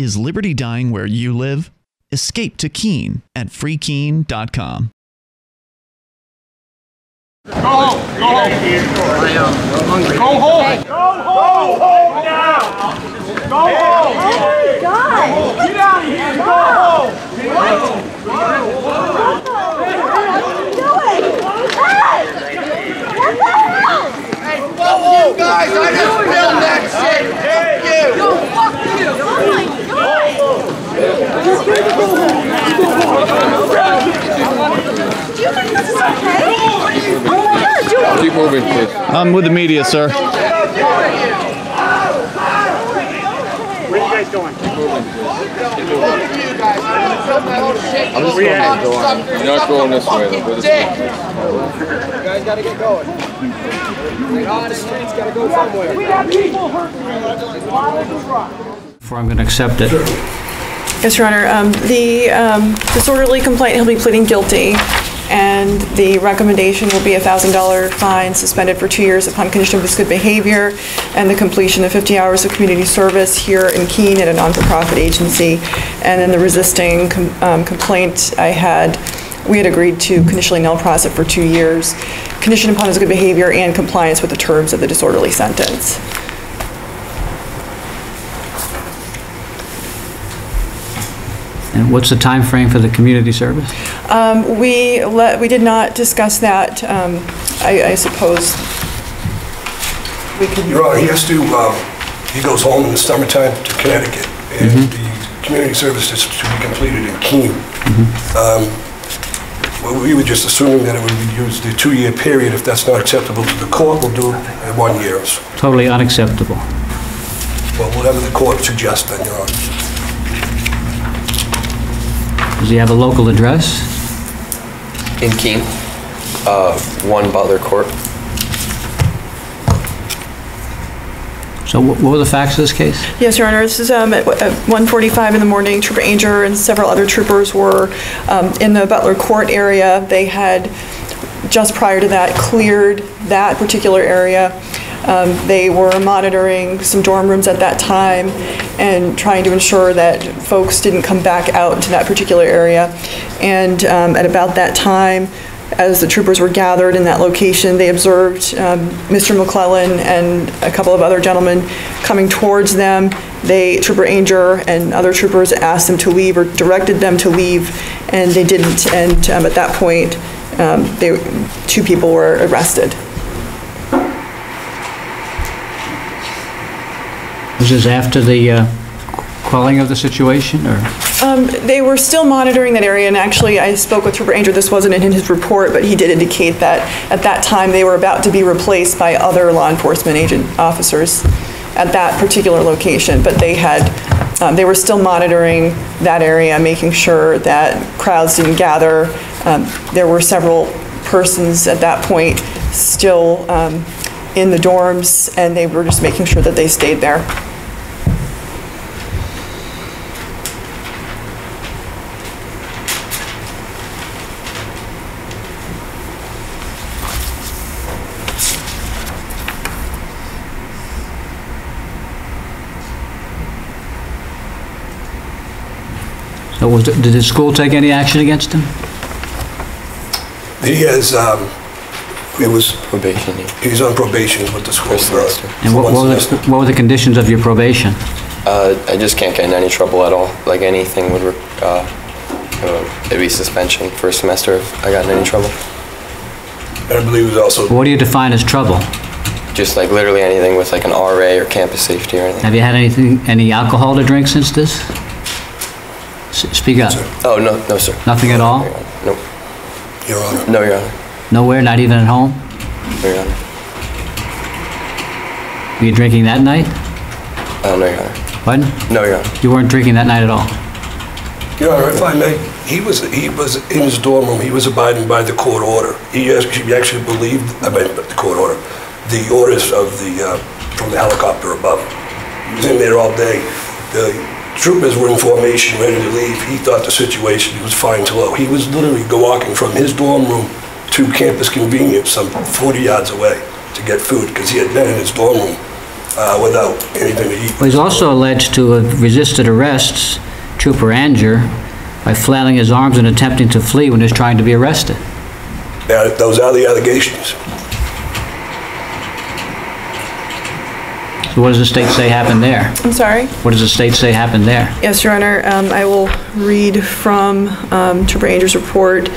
Is liberty dying where you live? Escape to Keene at freekeene.com. Go home! Go home! Go home! Go home now! Go home! Oh my God! Get out of here! Go home! What are you doing? Hey! What the hell? Hey, go home, guys! I just filmed that shit! Fuck you! Yo, fuck you! Oh my God! Do you think this is okay? Oh my God, dude! Keep moving, please. I'm with the media, sir. Where are you guys going? I'm just going to go on. You're not going this way, though. Go this way. You guys gotta get going. The streets gotta go somewhere. We have people hurt. Before I'm going to accept it. Yes, Your Honor. The disorderly complaint, he'll be pleading guilty, and the recommendation will be a $1,000 fine, suspended for 2 years upon condition of his good behavior, and the completion of 50 hours of community service here in Keene at a non-for-profit agency. And then the resisting complaint we had agreed to conditionally null process for 2 years, conditioned upon his good behavior and compliance with the terms of the disorderly sentence. And what's the time frame for the community service? We did not discuss that. I suppose we could. Your Honor, he has to, he goes home in the summertime to Connecticut, and the community service is to be completed in Keene. Well, we were just assuming that it would be used the 2-year period. If that's not acceptable to the court, we'll do it in 1 year. Totally unacceptable. Well, whatever the court suggests, then, Your Honor. Does he have a local address? In Keene, 1 Butler Court. So what were the facts of this case? Yes, Your Honor. This is at 1:45 in the morning. Trooper Anger and several other troopers were in the Butler Court area. They had, just prior to that, cleared that particular area. They were monitoring some dorm rooms at that time and trying to ensure that folks didn't come back out into that particular area. And at about that time, as the troopers were gathered in that location, they observed Mr. McLellan and a couple of other gentlemen coming towards them. Trooper Anger and other troopers asked them to leave or directed them to leave, and they didn't. And at that point, 2 people were arrested. Was this after the quelling of the situation, or? They were still monitoring that area, and actually I spoke with Trooper Anger. This wasn't in his report, but he did indicate that at that time they were about to be replaced by other law enforcement officers at that particular location, but they were still monitoring that area, making sure that crowds didn't gather. There were several persons at that point still in the dorms, and they were just making sure that they stayed there. So did the school take any action against him? He has, Probation. he's on probation with the school. And what were the conditions of your probation? I just can't get in any trouble at all. Like anything would, it'd be suspension for a semester if I got in any trouble. I believe it was also. What do you define as trouble? Just like literally anything with like an RA or campus safety or anything. Have you had any alcohol to drink since this? Speak up. Sir. Oh, no, sir. Nothing at all? Nope. Your Honor. No, Your Honor. Nowhere, not even at home? No, Your Honor. Were you drinking that night? No, Your Honor. Pardon? No, Your Honor. You weren't drinking that night at all? Your Honor, if I may, he was in his dorm room. He was abiding by the court order. He actually believed, the court order, the orders of from the helicopter above. He was in there all day. The troopers were in formation, ready to leave. He thought the situation was fine to low. He was literally walking from his dorm room to campus convenience, some 40 yards away, to get food, because he had been in his dorm room without anything to eat. Well, he's also alleged to have resisted arrests, Trooper Anger, by flailing his arms and attempting to flee when he was trying to be arrested. Now, those are the allegations. So what does the state say happened there? I'm sorry? What does the state say happened there? Yes, Your Honor. I will read from Trooper Anger's report.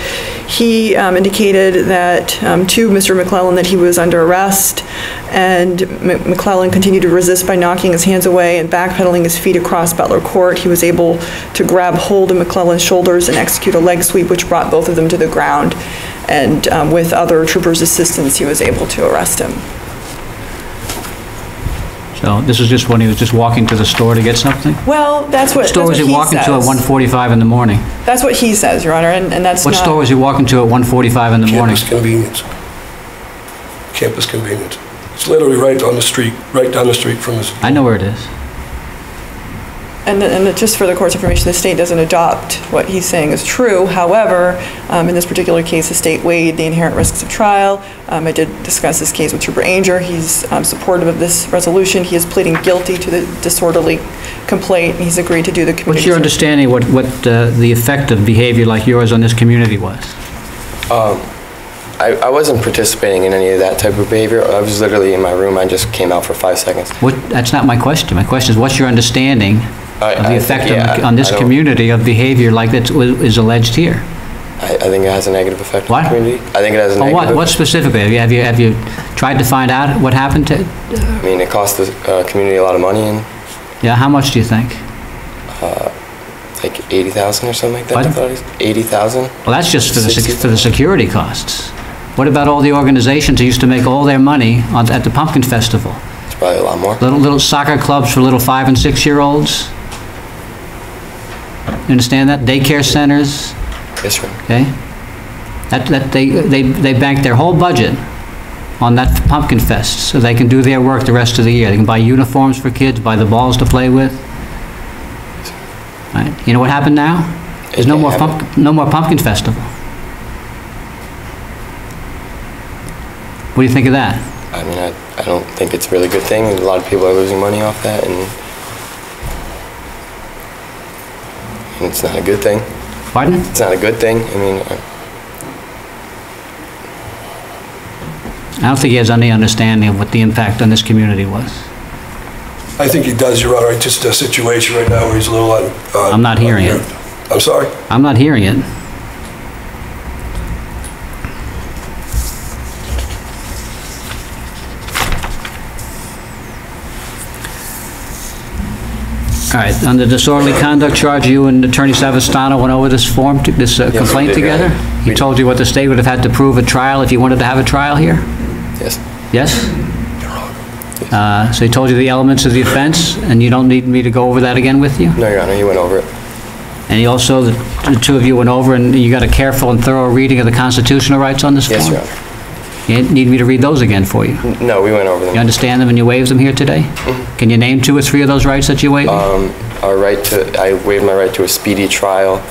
He indicated that to Mr. McLellan that he was under arrest, and McLellan continued to resist by knocking his hands away and backpedaling his feet across Butler Court. He was able to grab hold of McLellan's shoulders and execute a leg sweep, which brought both of them to the ground. And with other troopers' assistance, he was able to arrest him. So this is just when he was just walking to the store to get something? Well, that's what he says. What store was he walking to at 1:45 in the morning? That's what he says, Your Honor, and that's What store was he walking to at 1:45 in the morning? Campus Convenience. Campus Convenience. It's literally right on the street, right down the street from his... I know where it is. And just for the court's information, the state doesn't adopt what he's saying is true. However, in this particular case, the state weighed the inherent risks of trial. I did discuss this case with Trooper Anger. He's supportive of this resolution. He is pleading guilty to the disorderly complaint, and he's agreed to do the community. What's your understanding what the effect of behavior like yours on this community was? I wasn't participating in any of that type of behavior. I was literally in my room. I just came out for 5 seconds. That's not my question. My question is, what's your understanding of the effect on this community of behavior like that is alleged here? I think it has a negative effect on the community. I think it has a negative effect. What specifically? Have you tried to find out what happened to it? I mean, it cost the community a lot of money. And yeah, how much do you think? Like 80,000 or something like that. What? I thought it was 80,000. Well, that's just for the security costs. What about all the organizations that used to make all their money at the Pumpkin Festival? It's probably a lot more. Little soccer clubs for little 5- and 6-year-olds. You understand that? Daycare centers. Yes, sir. Okay. They bank their whole budget on that Pumpkin Fest, so they can do their work the rest of the year. They can buy uniforms for kids, buy the balls to play with. Right. You know what happened now? There's no more Pumpkin Festival. What do you think of that? I mean, I don't think it's a really good thing. A lot of people are losing money off that, and it's not a good thing. Pardon? It's not a good thing. I mean, I don't think he has any understanding of what the impact on this community was. I think he does, Your Honor. It's just a situation right now where he's a little I'm not hearing it. I'm sorry? I'm not hearing it. All right, on the disorderly conduct charge, you and Attorney Savastano went over this complaint together? He told you what the state would have had to prove at trial if you wanted to have a trial here? Yes. Yes? So he told you the elements of the offense, and you don't need me to go over that again with you? No, Your Honor, he went over it. And he also, the two of you went over, and you got a careful and thorough reading of the constitutional rights on this form? Yes, Your Honor. You need me to read those again for you? No, we went over them. You understand them and you waived them here today? Mm-hmm. Can you name 2 or 3 of those rights that you waived? I waived my right to a speedy trial,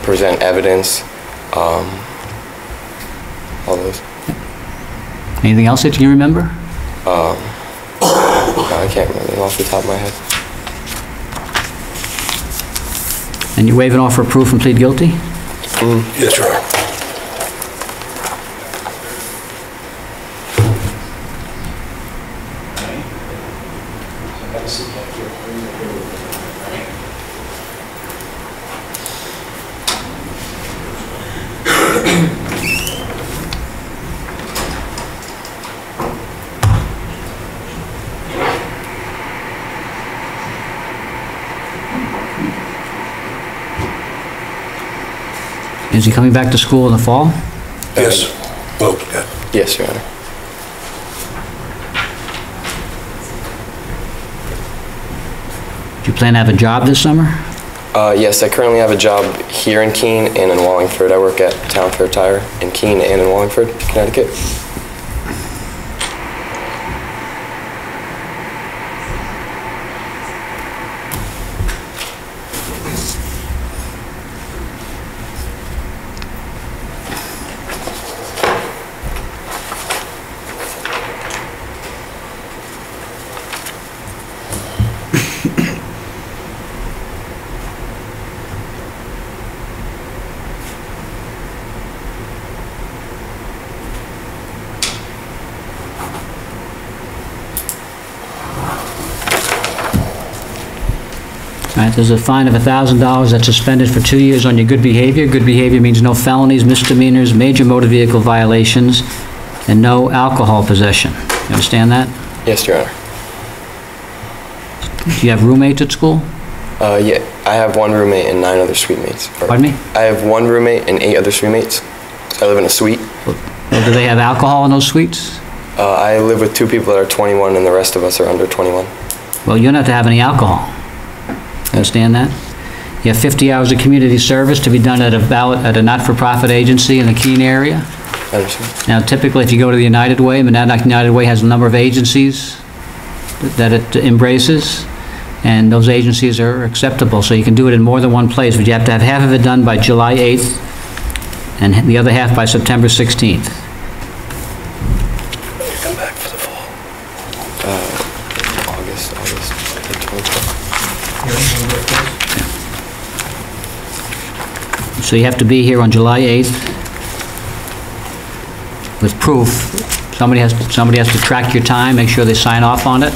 present evidence, all those. Anything else that you remember? No, I can't remember them off the top of my head. And you waive an offer of proof and plead guilty? Yes, Your Honor. Is he coming back to school in the fall? Yes. Oh, yeah. Yes, Your Honor. Do you plan to have a job this summer? Yes, I currently have a job here in Keene and in Wallingford. I work at Town Fair Tire in Keene and in Wallingford, Connecticut. All right, there's a fine of $1,000 that's suspended for 2 years on your good behavior. Good behavior means no felonies, misdemeanors, major motor vehicle violations, and no alcohol possession. You understand that? Yes, Your Honor. Do you have roommates at school? Yeah, I have one roommate and 9 other suite mates. Pardon me? I have one roommate and 8 other suite mates. I live in a suite. Well, do they have alcohol in those suites? I live with 2 people that are 21 and the rest of us are under 21. Well, you don't have to have any alcohol. Understand that? You have 50 hours of community service to be done at a not-for-profit agency in the Keene area. I understand. Now, typically, if you go to the United Way, Monadnock United Way has a number of agencies that it embraces, and those agencies are acceptable, so you can do it in more than one place, but you have to have half of it done by July 8th and the other half by September 16th. Come back for the fall. August 24th. So you have to be here on July 8th with proof. Somebody has to track your time, make sure they sign off on it.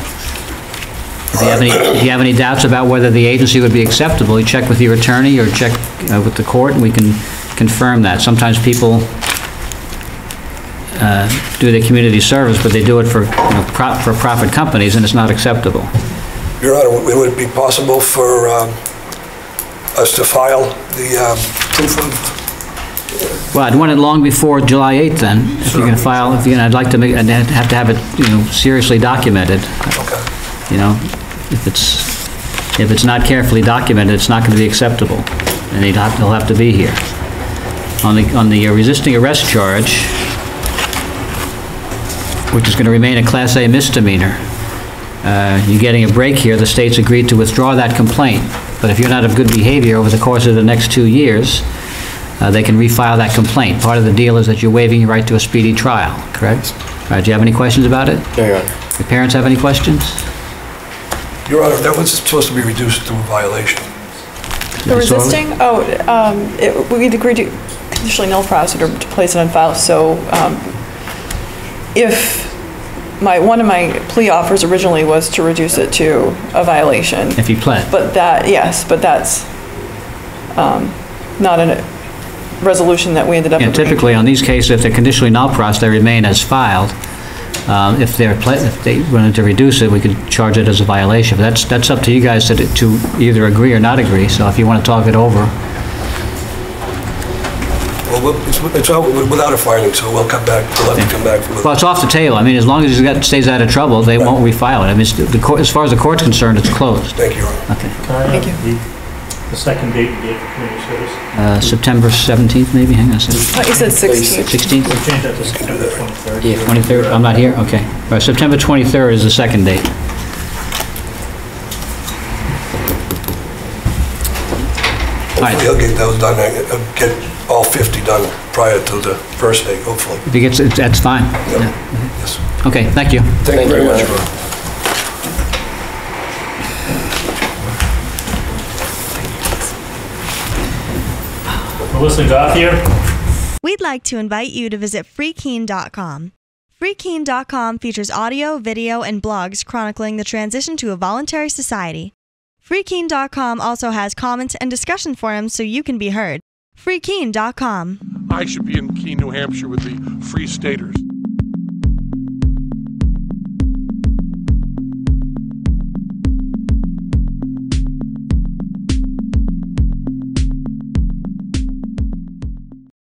If you have any doubts about whether the agency would be acceptable, you check with your attorney or check with the court, and we can confirm that. Sometimes people do their community service, but they do it for for-profit companies, and it's not acceptable. Your Honor, would it be possible for us to file the proof of? Well, I'd want it long before July 8th then. If you're going to file, I'd like to make, I'd have to have it, seriously documented. Okay. If it's not carefully documented, it's not going to be acceptable, and he'll have to be here. On the resisting arrest charge, which is going to remain a Class A misdemeanor, you're getting a break here. The state's agreed to withdraw that complaint, but if you're not of good behavior over the course of the next 2 years, they can refile that complaint. Part of the deal is that you're waiving your right to a speedy trial, correct? All right, do you have any questions about it? No, Your Honor. Your parents have any questions? Your Honor, that was supposed to be reduced to a violation. The resisting? We'd agreed to conditionally null process or to place it on file, so if one of my plea offers originally was to reduce it to a violation. If you pled. But that's not a resolution that we ended up agreeing to. Typically on these cases, if they're conditionally null process, they remain as filed. If they wanted to reduce it, we could charge it as a violation. But that's up to you guys to either agree or not agree. So if you want to talk it over. Well, it's out without a finding, so we'll come back. We'll have to come back. Well, it's off the table. I mean, as long as he stays out of trouble, they won't refile it. I mean, as far as the court's concerned, it's closed. Thank you, Your Honor. Okay. Thank you. The second date you gave for community service? September 17th, maybe? Hang on a second. You said 16th. 16th? We'll change that to September 23rd. Yeah. 23rd? I'm not here? Okay. All right, September 23rd is the second date. Hopefully he'll get those done, get all 50 done prior to the first date, hopefully. If he gets it, that's fine. Yep. Yeah. Yes. Okay, thank you. Thank you very much, Your Honor. Melissa Gothier. We'd like to invite you to visit freekeene.com. Freekeene.com features audio, video, and blogs chronicling the transition to a voluntary society. Freekeene.com also has comments and discussion forums so you can be heard. Freekeene.com. I should be in Keene, New Hampshire with the Free Staters.